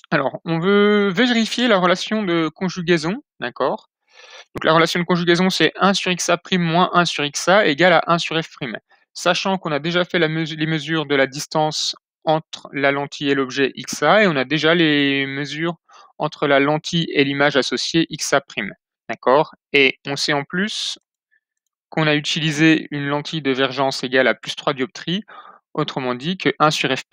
Alors, on veut vérifier la relation de conjugaison, d'accord? Donc la relation de conjugaison, c'est 1 sur xa' moins 1 sur xa égale à 1 sur f'. Sachant qu'on a déjà fait les mesures de la distance entre la lentille et l'objet xa et on a déjà les mesures entre la lentille et l'image associée xa', d'accord? Et on sait en plus qu'on a utilisé une lentille de vergence égale à +3 dioptries, autrement dit que 1 sur f',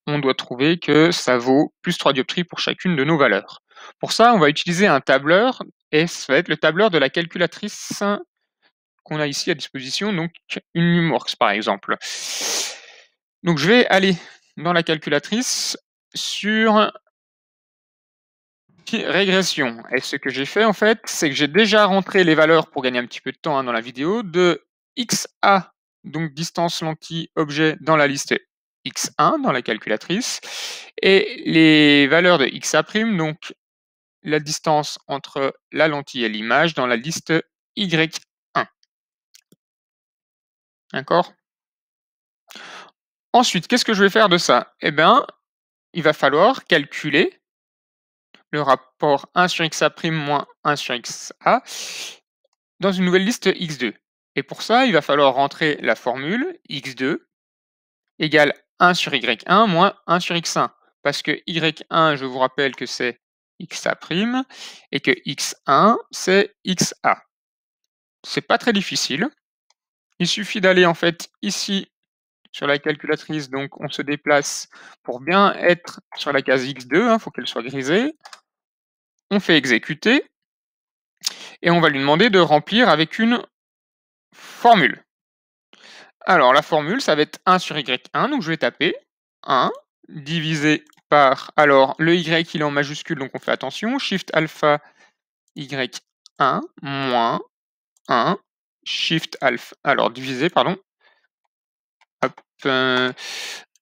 on doit trouver que ça vaut +3 dioptries pour chacune de nos valeurs. Pour ça, on va utiliser un tableur et ça va être le tableur de la calculatrice qu'on a ici à disposition, donc une Numworks par exemple. Donc je vais aller dans la calculatrice sur régression. Et ce que j'ai fait en fait, c'est que j'ai déjà rentré les valeurs pour gagner un petit peu de temps dans la vidéo de xa, donc distance lentille objet dans la liste x1 dans la calculatrice, et les valeurs de xa', donc la distance entre la lentille et l'image dans la liste y1. D'accord? Ensuite, qu'est-ce que je vais faire de ça? Eh bien, il va falloir calculer le rapport 1 sur xa' moins 1 sur xa dans une nouvelle liste x2. Et pour ça, il va falloir rentrer la formule x2 égale 1 sur y1 moins 1 sur x1. Parce que y1, je vous rappelle que c'est xa' et que x1, c'est xa. C'est pas très difficile. Il suffit d'aller en fait ici sur la calculatrice, donc on se déplace pour bien être sur la case x2, faut qu'elle soit grisée. On fait exécuter et on va lui demander de remplir avec une formule. Alors la formule, ça va être 1 sur y1, donc je vais taper 1 divisé par, alors le y il est en majuscule, donc on fait attention, shift alpha y1 moins 1 shift alpha, alors divisé, pardon, hop,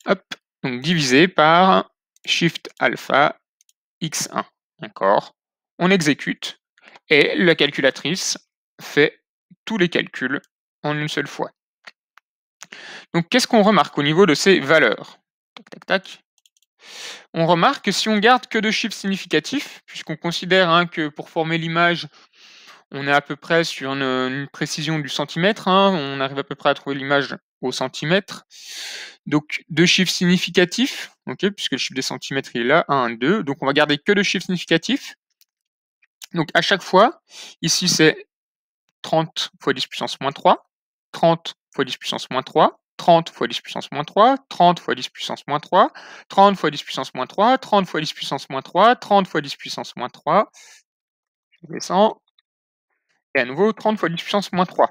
hop, donc divisé par shift alpha x1, d'accord? On exécute et la calculatrice fait tous les calculs en une seule fois. Donc qu'est-ce qu'on remarque au niveau de ces valeurs? Tac, tac, tac. On remarque que si on garde que de chiffres significatifs, puisqu'on considère que pour former l'image, on est à peu près sur une précision du centimètre, on arrive à peu près à trouver l'image au centimètre. Donc deux chiffres significatifs, ok, puisque le chiffre des centimètres il est là, 1, 2, donc on va garder que de chiffres significatifs. Donc à chaque fois, ici c'est 30 fois 10 puissance moins 3, 30 fois 10 puissance moins 3, 30 fois 10 puissance moins 3, 30 fois 10 puissance moins 3, 30 fois 10 puissance moins 3, 30 fois 10 puissance moins 3, 30 fois 10 puissance moins 3, je descends, et à nouveau 30 fois 10 puissance moins 3.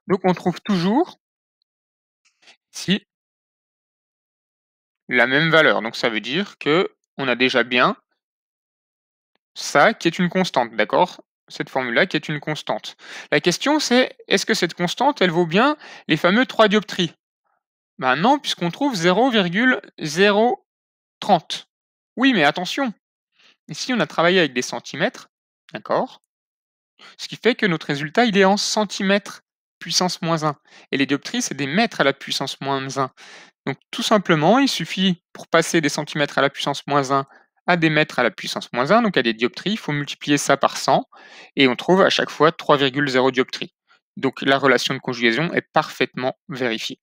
Donc on trouve toujours ici la même valeur. Donc ça veut dire que on a déjà bien ça qui est une constante, d'accord? Cette formule-là qui est une constante. La question c'est, est-ce que cette constante, elle vaut bien les fameux 3 dioptries? Ben non, puisqu'on trouve 0,030. Oui, mais attention, ici on a travaillé avec des centimètres, d'accord? Ce qui fait que notre résultat, il est en centimètres puissance moins 1. Et les dioptries, c'est des mètres à la puissance moins 1. Donc tout simplement, il suffit pour passer des centimètres à la puissance moins 1 à des mètres à la puissance moins 1, donc à des dioptries, il faut multiplier ça par 100, et on trouve à chaque fois 3,0 dioptries. Donc la relation de conjugaison est parfaitement vérifiée.